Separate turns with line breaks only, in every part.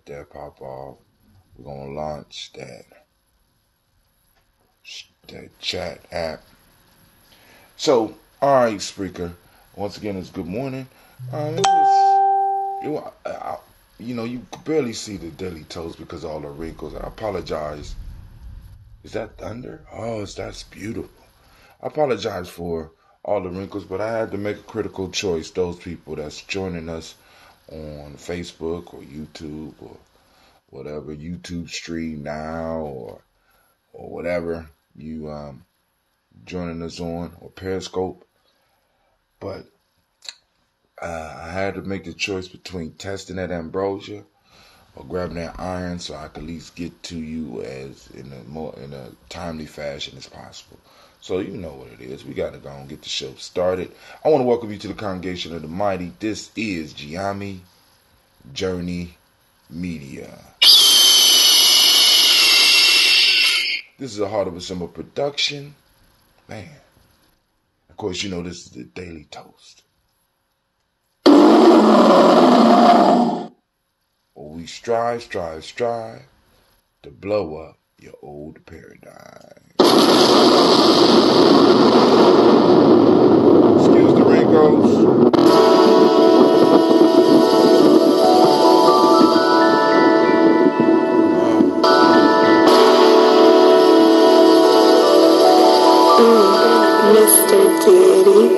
that pop off. We're gonna launch that chat app. So, all right, Spreaker. Once again, it's good morning. You could barely see the daily toast because of all the wrinkles. I apologize. Is that thunder? Oh, that's beautiful. I apologize for all the wrinkles, but I had to make a critical choice. Those people that's joining us on Facebook or YouTube or whatever, YouTube stream now or whatever you joining us on, or Periscope. But I had to make the choice between testing that ambrosia or grabbing that iron so I could at least get to you as in a timely fashion as possible. So you know what it is. We got to go and get the show started. I want to welcome you to the Congregation of the Mighty. This is Gye-Nyame Journey Media. This is a Heart of a Symbol production. Man. Of course, you know this is the Daily Toast. Well, we strive to blow up your old paradigm. Excuse the wrinkles.
Mr. Diddy.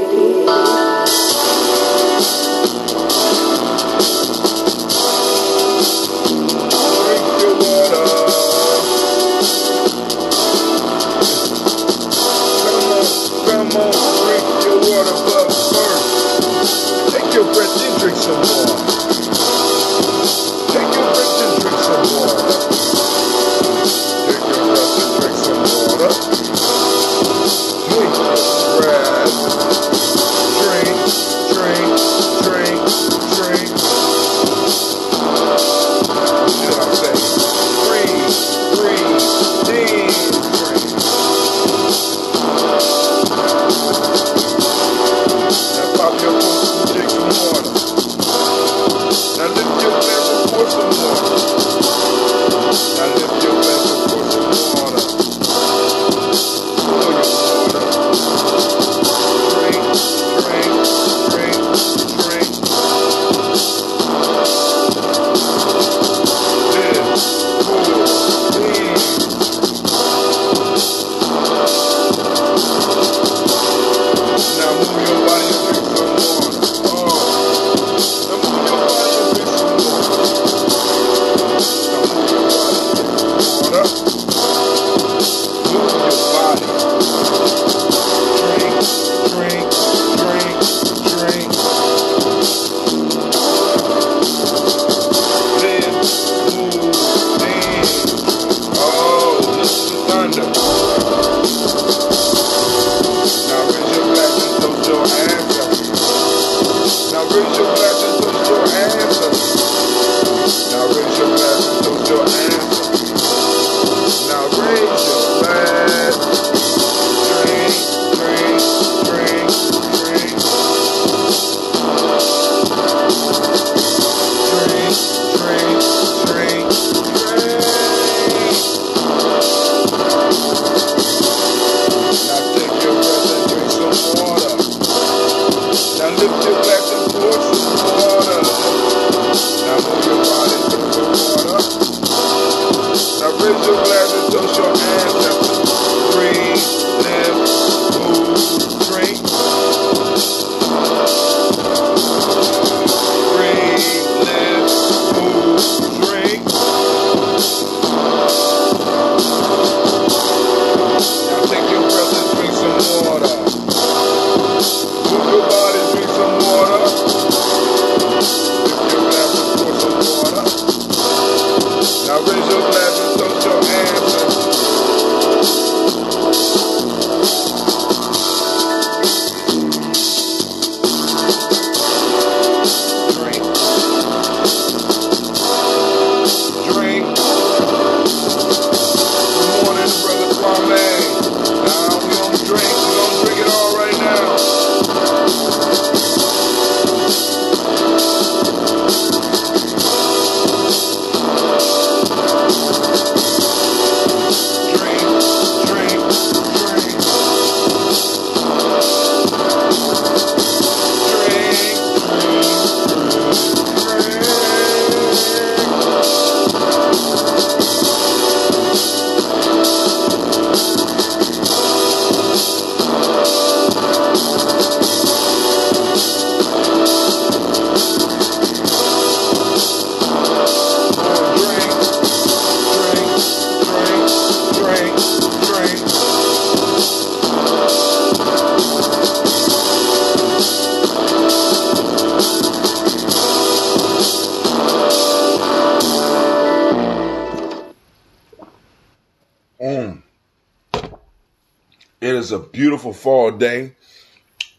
It is a beautiful fall day.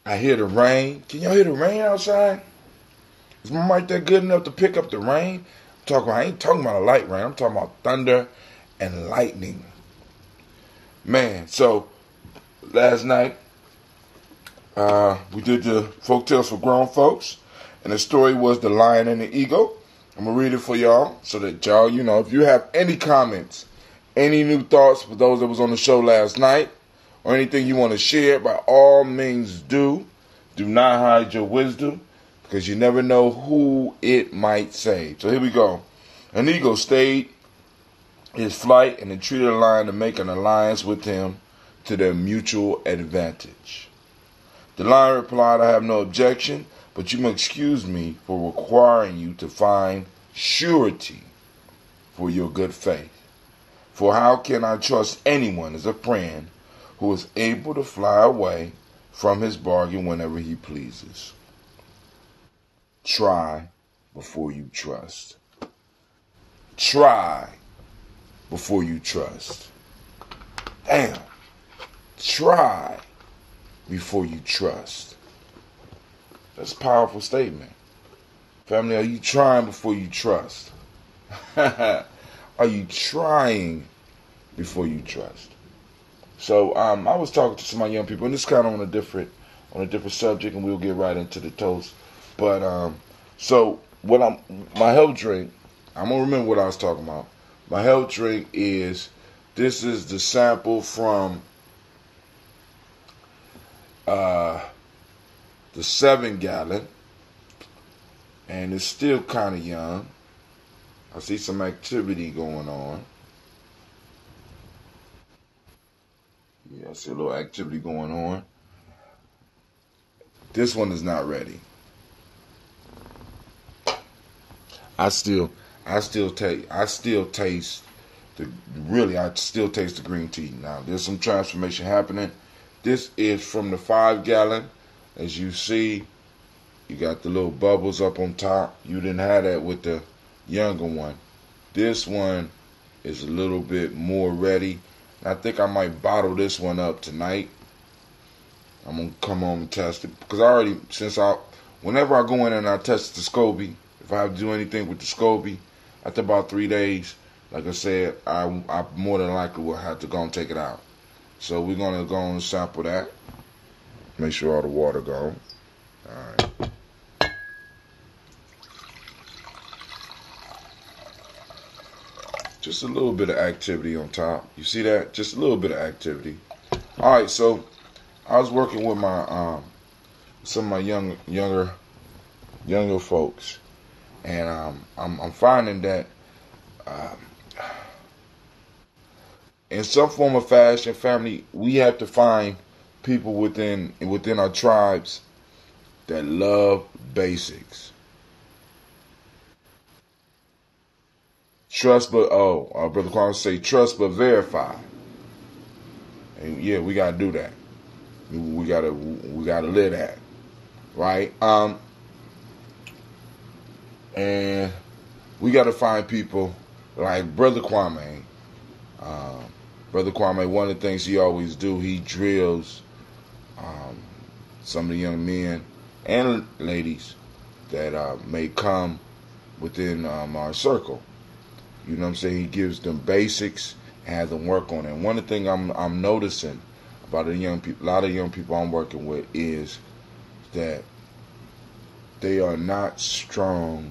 I hear the rain. Can y'all hear the rain outside? Is my mic that good enough to pick up the rain? I ain't talking about a light rain. I'm talking about thunder and lightning. Man, so last night we did the folk tales for grown folks, and the story was The Lion and the Eagle. I'm going to read it for y'all so that y'all, if you have any comments, any new thoughts for those that was on the show last night, or anything you want to share, by all means do. Do not hide your wisdom, because you never know who it might save. So here we go. An eagle stayed his flight and entreated a lion to make an alliance with him to their mutual advantage. The lion replied, I have no objection, but you must excuse me for requiring you to find surety for your good faith. For how can I trust anyone as a friend who is able to fly away from his bargain whenever he pleases? Try before you trust. Try before you trust. Damn. Try before you trust. That's a powerful statement. Family, are you trying before you trust? Are you trying before you trust? So I was talking to some of my young people, and this is kind of on a different subject, and we'll get right into the toast. But so my health drink, I'm gonna remember what I was talking about. My health drink is the sample from the 7-gallon, and it's still kind of young. I see some activity going on. Yeah, I see a little activity going on. This one is not ready. I still taste the green tea. Now, there's some transformation happening. This is from the 5-gallon. As you see, you got the little bubbles up on top. You didn't have that with the younger one. This one is a little bit more ready. And I think I might bottle this one up tonight. I'm going to come home and test it. Because whenever I go in and I test the SCOBY, if I have to do anything with the SCOBY, after about 3 days, like I said, I more than likely will have to go and take it out. So we're going to go and sample that. Make sure all the water gone. Alright. Just a little bit of activity on top. You see that? Just a little bit of activity. Alright, so I was working with my some of my younger folks, and I'm finding that in some form of fashion, family, we have to find people within our tribes that love basics. Trust but Brother Kwame say trust but verify. And yeah, we gotta do that. We gotta live that. Right? And we gotta find people like Brother Kwame. Brother Kwame, one of the things he always do, he drills some of the young men and ladies that may come within our circle. You know what I'm saying? He gives them basics and has them work on it. And one of the things I'm noticing about a lot of young people I'm working with is that they are not strong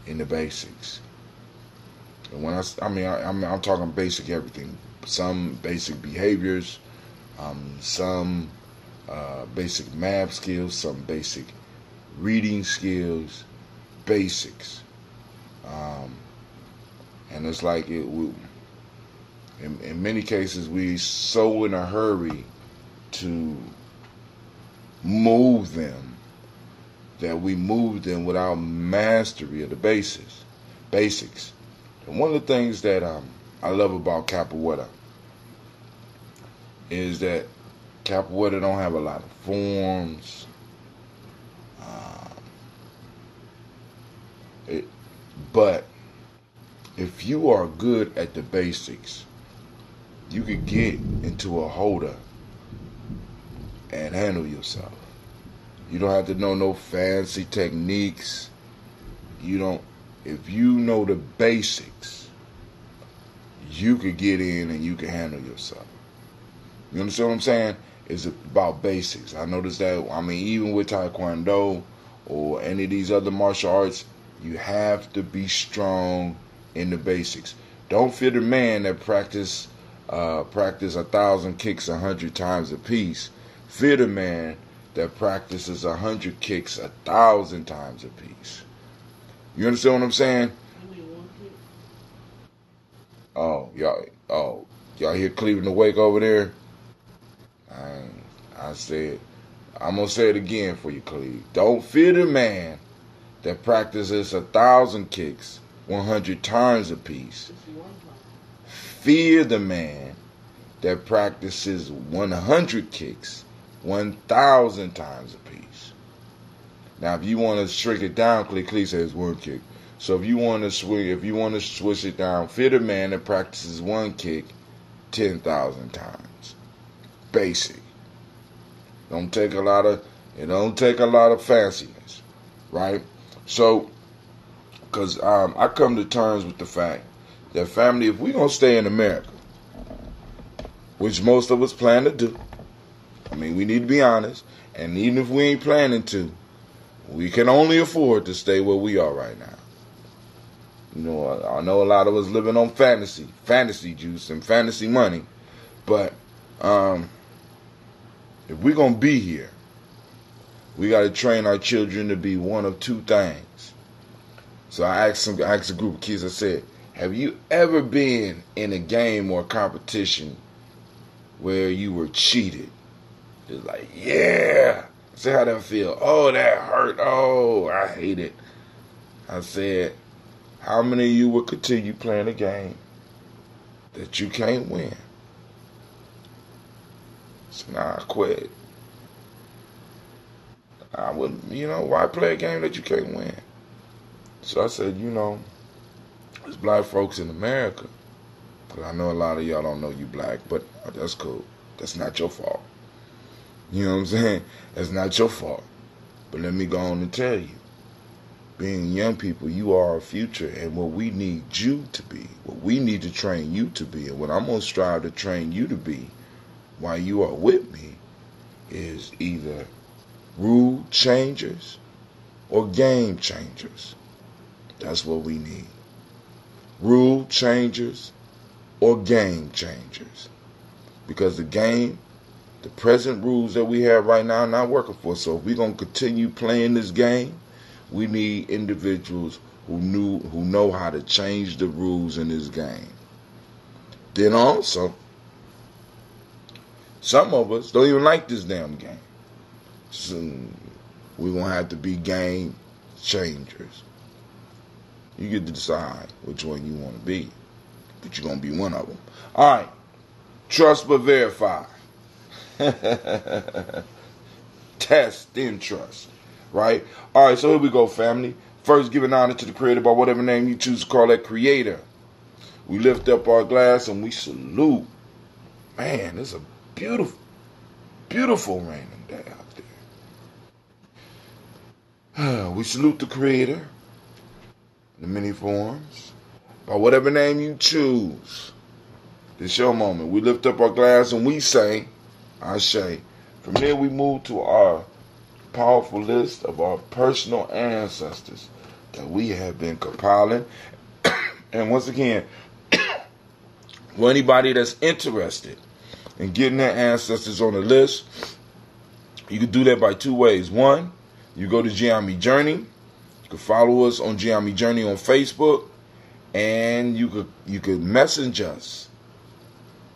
in the basics. And when I'm talking basic everything. Some basic behaviors, some basic math skills, some basic reading skills, basics. And it's like in many cases we so in a hurry to move them that we move them without mastery of the basics. And one of the things that I love about Capoeira is that Capoeira don't have a lot of forms. But if you are good at the basics, you could get into a holder and handle yourself. You don't have to know no fancy techniques. You don't. If you know the basics, you could get in and you can handle yourself. You understand what I'm saying? It's about basics. I noticed that, I mean, even with Taekwondo or any of these other martial arts, you have to be strong in the basics. Don't fear the man that practice 1,000 kicks 100 times a piece. Fear the man that practices 100 kicks 1,000 times a piece. You understand what I'm saying? Oh, y'all hear Cleveland Awake over there? I said, I'm gonna say it again for you, Cleve. Don't fear the man that practices 1,000 kicks 100 times a piece. Fear the man that practices 100 kicks 1,000 times a piece. Now, if you want to shrink it down, Cleve says one kick. So if you want to switch it down, fear the man that practices one kick 10,000 times. Basic. It don't take a lot of fanciness, right? So, because I come to terms with the fact that, family, if we're gonna stay in America, which most of us plan to do, I mean, we need to be honest, and even if we ain't planning to, we can only afford to stay where we are right now. You know, I know a lot of us living on fantasy juice and fantasy money, but if we're going to be here, we got to train our children to be one of two things. So I asked a group of kids, I said, have you ever been in a game or a competition where you were cheated? It's like, yeah. I said, how that feel? Oh, that hurt. Oh, I hate it. I said, how many of you will continue playing a game that you can't win? So now I quit. I wouldn't, why play a game that you can't win? So I said, there's black folks in America. Because I know a lot of y'all don't know you black, but that's cool. That's not your fault. You know what I'm saying? That's not your fault. But let me go on and tell you. Being young people, you are our future, and what we need you to be, what we need to train you to be, and what I'm going to strive to train you to be while you are with me is either rule changers or game changers. That's what we need. Rule changers or game changers. Because the present rules that we have right now are not working for us. So if we're going to continue playing this game, we need individuals who know how to change the rules in this game. Then also, some of us don't even like this damn game. So we're going to have to be game changers. You get to decide which one you want to be. But you're going to be one of them. All right. Trust but verify. Test, then trust. Right? All right, so here we go, family. First, giving honor to the Creator by whatever name you choose to call that Creator. We lift up our glass and we salute. Man, it's a beautiful, beautiful raining day out there. We salute the Creator in the many forms by whatever name you choose. This your moment. We lift up our glass and we say, Ashe. From there, we move to our powerful list of our personal ancestors that we have been compiling. And once again, for anybody that's interested in getting their ancestors on the list, you can do that by two ways. One, you go to Gye-Nyame Journey. You can follow us on Gye-Nyame Journey on Facebook, and you could message us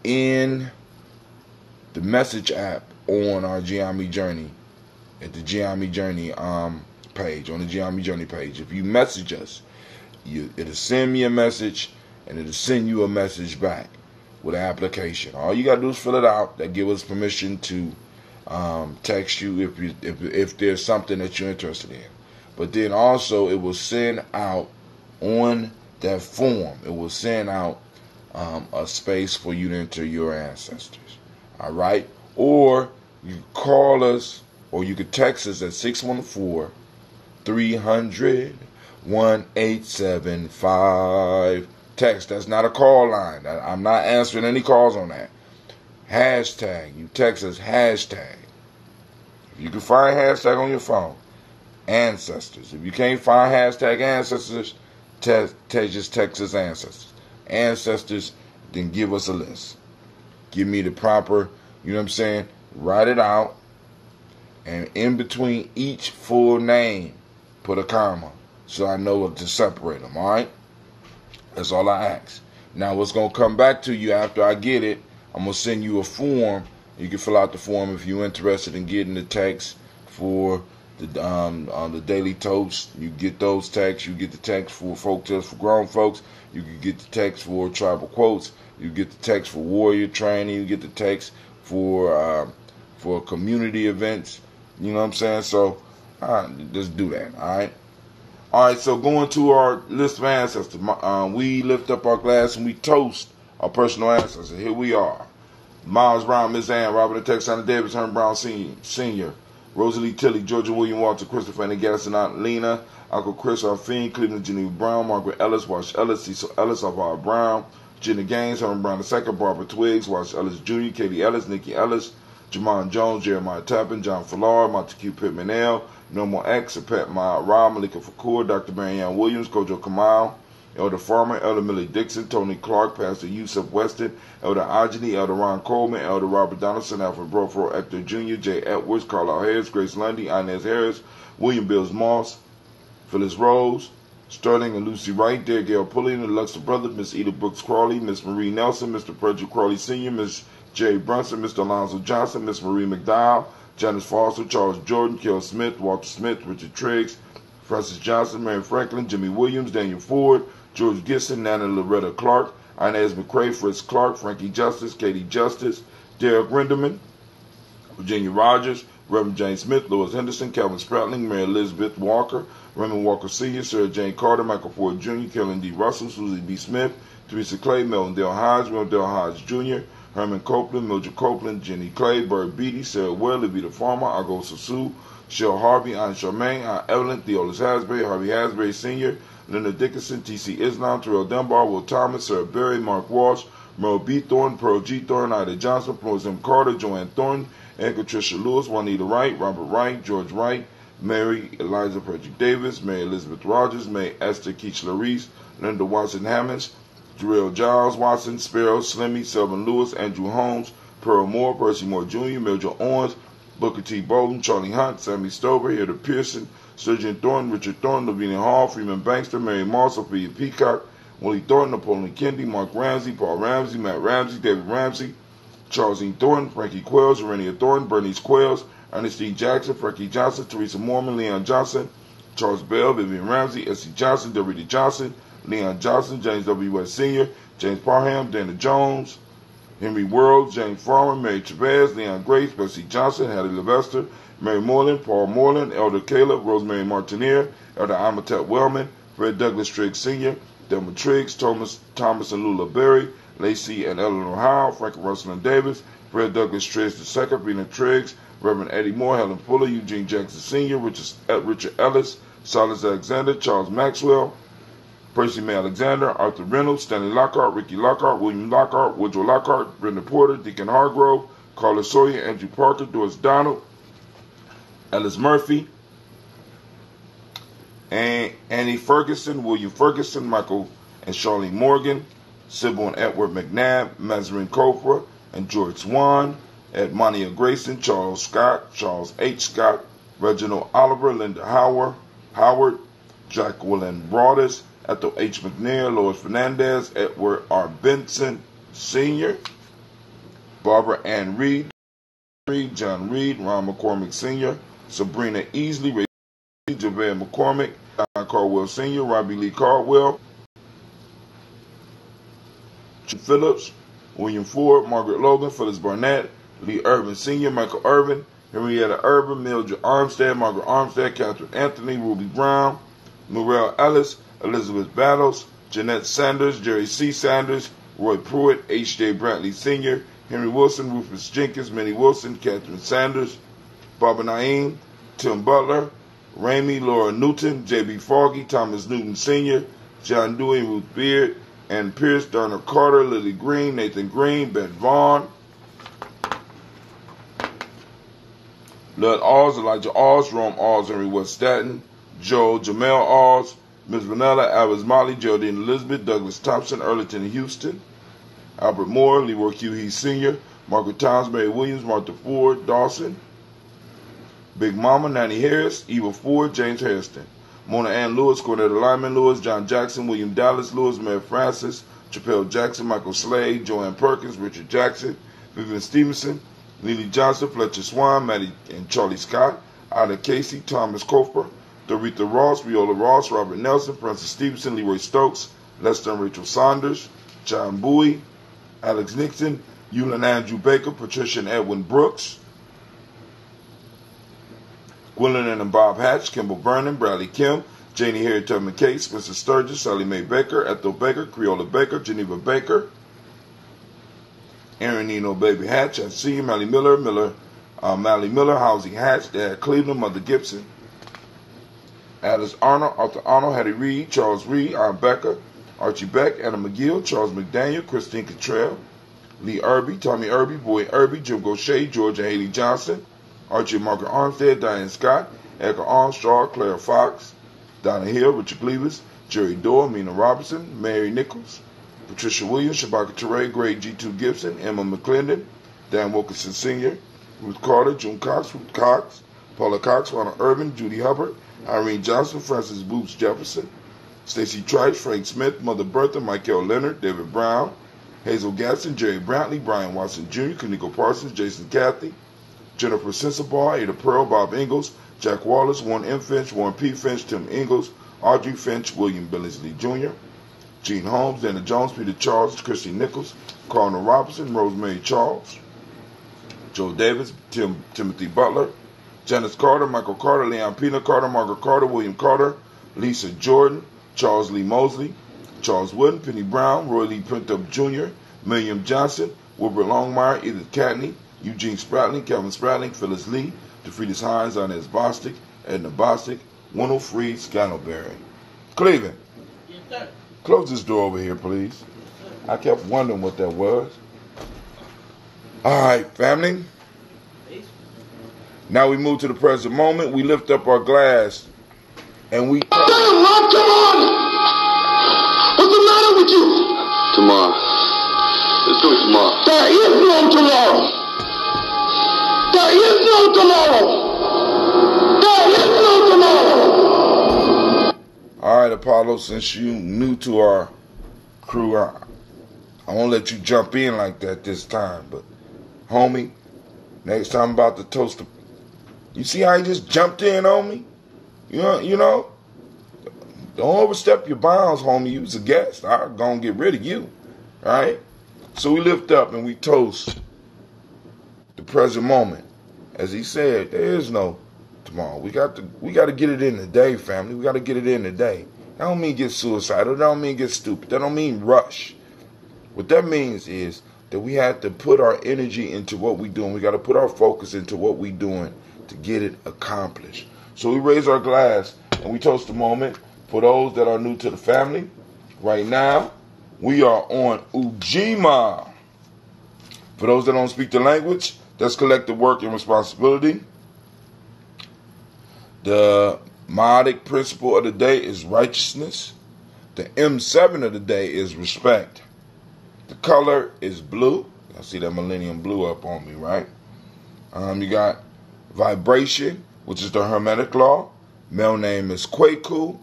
in the message app on our Gye-Nyame Journey, at the Gye-Nyame Journey page, on the Gye-Nyame Journey page. If you message us, it'll send me a message, and it'll send you a message back with an application. All you gotta do is fill it out. That give us permission to text you if there's something that you're interested in. But then also it will send out on that form. It will send out a space for you to enter your ancestors. All right, or You can call us or you can text us at 614-300-1875. Text. That's not a call line. I'm not answering any calls on that. Hashtag. You text us hashtag. If you can find hashtag on your phone, Ancestors. If you can't find hashtag Ancestors, just text us Ancestors. Ancestors, then give us a list. Give me the proper, you know what I'm saying? Write it out. And in between each full name, put a comma so I know what to separate them, all right? That's all I ask. Now, what's going to come back to you after I get it, I'm going to send you a form. You can fill out the form if you're interested in getting the text for the daily toast. You get those texts. You get the text for folk tales for grown folks. You can get the text for tribal quotes. You get the text for warrior training. You get the text for community events. You know what I'm saying? So, just do that, all right? All right, so going to our list of ancestors. We lift up our glass and we toast our personal ancestors. Here we are. Miles Brown, Miss Ann, Robert Texana Davis, Herman Brown Sr., Rosalie Tilley, Georgia William Walter, Christopher Annie Gaddison, Aunt Lena, Uncle Chris Arfine, Cleveland Geneva Brown, Margaret Ellis, Wash Ellis, Cecil Ellis, Alvaro Brown, Jenna Gaines, Herman Brown II, Barbara Twiggs, Wash Ellis Jr., Katie Ellis, Nikki Ellis, Jamon Jones, Jeremiah Tappan, John Fallar, Montague Pittman L, Normal X, Pat Maya Ra, Malika Fakur, Dr. Marianne Williams, Kojo Kamal, Elder Farmer, Elder Millie Dixon, Tony Clark, Pastor Yusuf Weston, Elder Ajani, Elder Ron Coleman, Elder Robert Donaldson, Alfred Brofro, Hector Jr., Jay Edwards, Carlisle Harris, Grace Lundy, Inez Harris, William Bills Moss, Phyllis Rose, Sterling and Lucy Wright, Derek Gail Pulliam, the Luxor Brothers, Miss Edith Brooks Crawley, Miss Marie Nelson, Mr. Frederick Crawley Sr., Miss Jerry Brunson, Mr. Alonzo Johnson, Miss Marie McDowell, Janice Foster, Charles Jordan, Kel Smith, Walter Smith, Richard Triggs, Francis Johnson, Mary Franklin, Jimmy Williams, Daniel Ford, George Gibson, Nana Loretta Clark, Inez McCrae, Fritz Clark, Frankie Justice, Katie Justice, Derek Renderman, Virginia Rogers, Reverend James Smith, Louis Henderson, Calvin Spratling, Mary Elizabeth Walker, Raymond Walker Sr., Sarah Jane Carter, Michael Ford Jr., Kellen D. Russell, Susie B. Smith, Teresa Clay, Melvin Dale Hodge, Mel Dale Hodge Jr., Herman Copeland, Mildred Copeland, Jenny Clay, Bird Beatty, Sarah Well, Levita Farmer, Agosa Sue, Shell Harvey, Aunt Charmaine, Aunt Evelyn, Theolis Hasbury, Harvey Hasbury Sr., Leonard Dickinson, T.C. Islam, Terrell Dunbar, Will Thomas, Sarah Berry, Mark Walsh, Merle B. Thornton, Pearl G. Thornton, Ida Johnson, Rose M. Carter, Joanne Thornton, Edgar Tricia Lewis, Juanita Wright, Robert Wright, George Wright, Mary Eliza Frederick Davis, Mary Elizabeth Rogers, May Esther Keachler Reese, Linda Watson Hammonds, Jarrell Giles Watson, Sparrow, Slimmy, Selvin Lewis, Andrew Holmes, Pearl Moore, Percy Moore Jr., Mildred Owens, Booker T. Bolden, Charlie Hunt, Sammy Stover, Hilda Pearson, Sturgeon Thornton, Richard Thornton, Lavinia Hall, Freeman Bankster, Mary Moss, Sophia Peacock, Willie Thornton, Napoleon Kennedy, Mark Ramsey, Paul Ramsey, Matt Ramsey, David Ramsey, Charles E. Thornton, Frankie Quells, Urania Thornton, Bernice Quells, Ernestine Jackson, Frankie Johnson, Teresa Mormon, Leon Johnson, Charles Bell, Vivian Ramsey, S.C. Johnson, Dorita Johnson, Leon Johnson, James W. West Sr., James Parham, Dana Jones, Henry World, James Farmer, Mary Chavez, Leon Grace, Bessie Johnson, Hattie Levester, Mary Moreland, Paul Moreland, Elder Caleb, Rosemary Martinier, Elder Amatep Wellman, Fred Douglas Triggs Sr., Delma Triggs, Thomas and Lula Berry, Lacey and Eleanor Howe, Frank Russell and Davis, Fred Douglas Triggs II, Rena Triggs, Reverend Eddie Moore, Helen Fuller, Eugene Jackson Sr., Richard Ellis, Silas Alexander, Charles Maxwell, Percy May Alexander, Arthur Reynolds, Stanley Lockhart, Ricky Lockhart, William Lockhart, Woodrow Lockhart, Brenda Porter, Deacon Hargrove, Carla Sawyer, Andrew Parker, Doris Donald, Ellis Murphy, and Annie Ferguson, William Ferguson, Michael and Charlene Morgan, Sybil and Edward McNabb, Mazarin Copra, and George Swan, Edmonia Grayson, Charles Scott, Charles H. Scott, Reginald Oliver, Linda Howard, Jacqueline Broadus, Ethel H. McNair, Lois Fernandez, Edward R. Benson Sr., Barbara Ann Reed, John Reed, Ron McCormick Sr., Sabrina Easley, Ray Javed McCormick, John Caldwell Sr., Robbie Lee Caldwell, Phillips, William Ford, Margaret Logan, Phyllis Barnett, Lee Irvin Sr., Michael Irvin, Henrietta Irvin, Mildred Armstead, Margaret Armstead, Catherine Anthony, Ruby Brown, Norrell Ellis, Elizabeth Battles, Jeanette Sanders, Jerry C. Sanders, Roy Pruitt, H.J. Brantley Sr., Henry Wilson, Rufus Jenkins, Minnie Wilson, Catherine Sanders, Barbara Naeem, Tim Butler, Ramey, Laura Newton, J.B. Foggy, Thomas Newton Sr., John Dewey, Ruth Beard, Ann Pierce, Donna Carter, Lily Green, Nathan Green, Beth Vaughn, Lud Alls, Elijah Alls, Rome Alls, Henry West Staten, Joe Jamel Alls, Ms. Vanilla, Alice Molly, Geraldine Elizabeth, Douglas Thompson, Erlington Houston, Albert Moore, Leroy Q. Heath Sr., Margaret Towns, Mary Williams, Martha Ford, Dawson, Big Mama, Nanny Harris, Eva Ford, James Hairston, Mona Ann Lewis, Cornetta Lyman Lewis, John Jackson, William Dallas Lewis, Mary Francis, Chappelle Jackson, Michael Slade, Joanne Perkins, Richard Jackson, Vivian Stevenson, Lily Johnson, Fletcher Swan, Maddie and Charlie Scott, Ida Casey, Thomas Cofer, Doretha Ross, Viola Ross, Robert Nelson, Francis Stevenson, Leroy Stokes, Lester and Rachel Saunders, John Bowie, Alex Nixon, Eulin Andrew Baker, Patricia and Edwin Brooks, Gwendolyn and Bob Hatch, Kimball Vernon, Bradley Kim, Janie Harriet Tubman Case, Spencer Sturgis, Sally Mae Baker, Ethel Baker, Creola Baker, Geneva Baker, Aaron Nino Baby Hatch, I see you, Mally Miller, Mally Miller, Housie Hatch, Dad Cleveland, Mother Gibson, Alice Arnold, Arthur Arnold, Hattie Reed, Charles Reed, Aunt Becker, Archie Beck, Anna McGill, Charles McDaniel, Christine Cottrell, Lee Irby, Tommy Irby, Boy Irby, Jim Gaucher, George and Haley Johnson, Archie and Margaret Armstead, Diane Scott, Edgar Armstrong, Claire Fox, Donna Hill, Richard Cleavis, Jerry Dorr, Mina Robinson, Mary Nichols, Patricia Williams, Shabaka Teray, Greg G2 Gibson, Emma McClendon, Dan Wilkinson Sr., Ruth Carter, June Cox, Ruth Cox, Paula Cox, Ronald Urban, Judy Hubbard, Irene Johnson, Francis Boots Jefferson, Stacey Trice, Frank Smith, Mother Bertha, Michael Leonard, David Brown, Hazel Gatson, Jerry Brantley, Brian Watson Jr., Kaniko Parsons, Jason Cathy, Jennifer Sensabaugh, Ada Pearl, Bob Ingalls, Jack Wallace, Warren M. Finch, Warren P. Finch, Tim Ingalls, Audrey Finch, William Billingsley Jr., Gene Holmes, Dana Jones, Peter Charles, Christy Nichols, Carl Robinson, Rosemary Charles, Joe Davis, Timothy Butler, Janice Carter, Michael Carter, Leon Pina Carter, Margaret Carter, William Carter, Lisa Jordan, Charles Lee Mosley, Charles Wooden, Penny Brown, Roy Lee Pintup Jr., William Johnson, Wilbur Longmire, Edith Catney, Eugene Spratling, Kevin Spratling, Phyllis Lee, DeFriedis Hines, Inez Bostic, Edna Bostic, Wendell Freed, Scantleberry. Cleveland,
Yes, sir.
close this door over here, please. I kept wondering what that was. All right, family. Now we move to the present moment. We lift up our glass and we...
Damn, Rob, come on! What's the matter with you? Tomorrow. Let's do it tomorrow. There is no tomorrow. There is no tomorrow. There is no tomorrow.
All right, Apollo, since you new to our crew, I won't let you jump in like that this time. But, homie, next time I'm about to toast the... You see how he just jumped in on me? You know? Don't overstep your bounds, homie. You was a guest. I'm going to get rid of you. All right? So we lift up and we toast the present moment. As he said, there is no tomorrow. We got to get it in today, family. We got to get it in today. That don't mean get suicidal. That don't mean get stupid. That don't mean rush. What that means is that we have to put our energy into what we're doing. We got to put our focus into what we're doing to get it accomplished. So we raise our glass and we toast the moment. For those that are new to the family, right now, we are on Ujima. For those that don't speak the language, that's collective work and responsibility. The Modic principle of the day is righteousness. The M7 of the day is respect. The color is blue. I see that millennium blue up on me, right? You got vibration, which is the Hermetic law. Male name is Kwaku.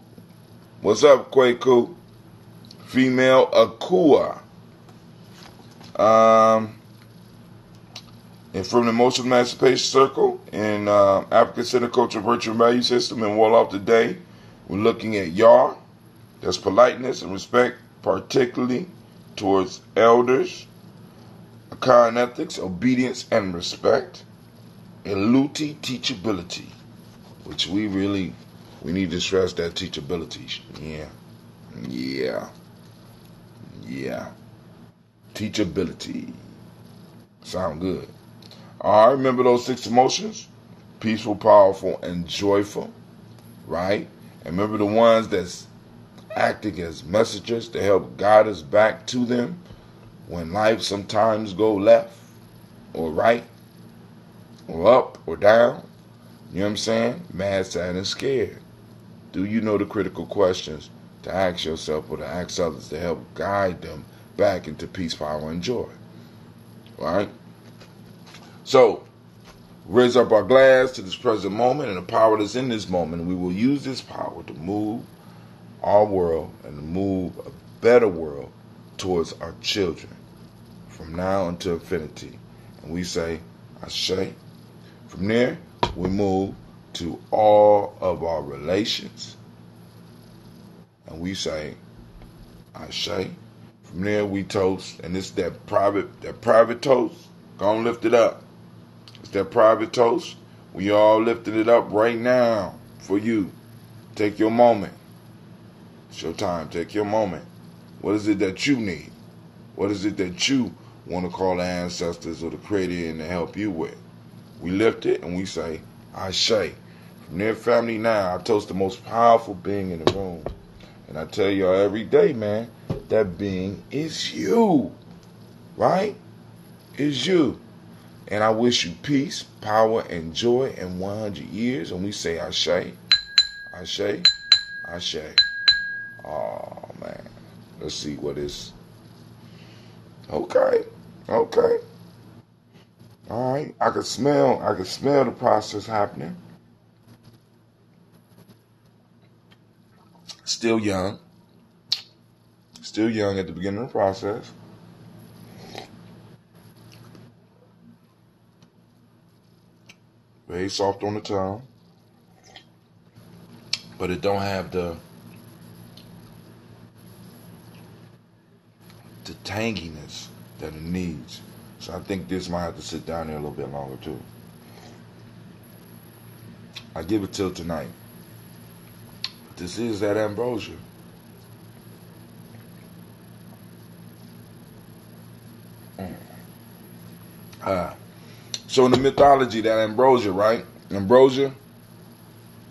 What's up, Kwaku? Female, Akua. And from the Emotional Emancipation Circle in African Center Culture Virtue and Value System in Wolof today, we're looking at Yar. That's politeness and respect, particularly towards elders. Akan ethics, obedience and respect. And Luti, teachability, which we need to stress that teachability. Yeah. Teachability. Sound good. All right, remember those 6 emotions? Peaceful, powerful, and joyful, right? And remember the ones that's acting as messengers to help guide us back to them when life sometimes go left or right or up or down. You know what I'm saying? Mad, sad, and scared. Do you know the critical questions to ask yourself or to ask others to help guide them back into peace, power, and joy? Right? So, raise up our glass to this present moment and the power that's in this moment. We will use this power to move our world and to move a better world towards our children from now until infinity. And we say, Ashe. From there, we move to all of our relations. And we say, Ashe. From there, we toast. And it's that private toast. Go and lift it up. It's that private toast. We all lifting it up right now for you. Take your moment. It's your time. Take your moment. What is it that you need? What is it that you want to call the ancestors or the creator in to help you with? We lift it and we say, Ashe. From their family now, I toast the most powerful being in the room. And I tell y'all every day, man, that being is you. Right? Is you. And I wish you peace, power, and joy in 100 years. And we say Ashe, Ashe, Ashe. Oh, man. Let's see what is. Okay. Okay. All right. I can smell the process happening. Still young. Still young at the beginning of the process. Very soft on the tongue. But it don't have the tanginess that it needs. So I think this might have to sit down there a little bit longer too. I give it till tonight. But this is that ambrosia. So in the mythology, that ambrosia, right? Ambrosia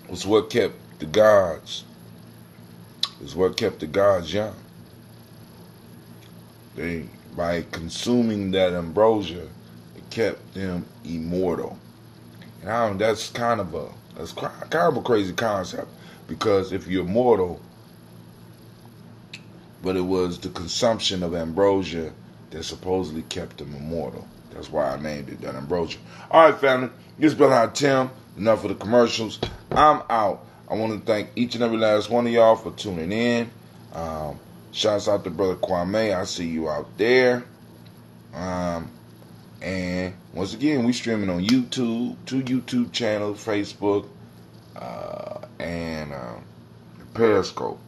was what kept the gods. Is what kept the gods young. By consuming that ambrosia, it kept them immortal. And that's kind of a crazy concept, because if you're immortal, but it was the consumption of ambrosia that supposedly kept them immortal. That's why I named it that ambrosia. All right, family. This has been our Tim. Enough of the commercials. I'm out. I want to thank each and every last one of y'all for tuning in. Shouts out to Brother Kwame. I see you out there. And once again, we streaming on YouTube, 2 YouTube channels, Facebook, and Periscope.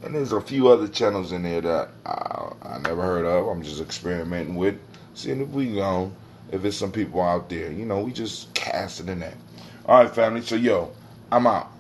And there's a few other channels in there that I never heard of. I'm just experimenting with, seeing if it's some people out there. We just casting in that. All right, family. So, I'm out.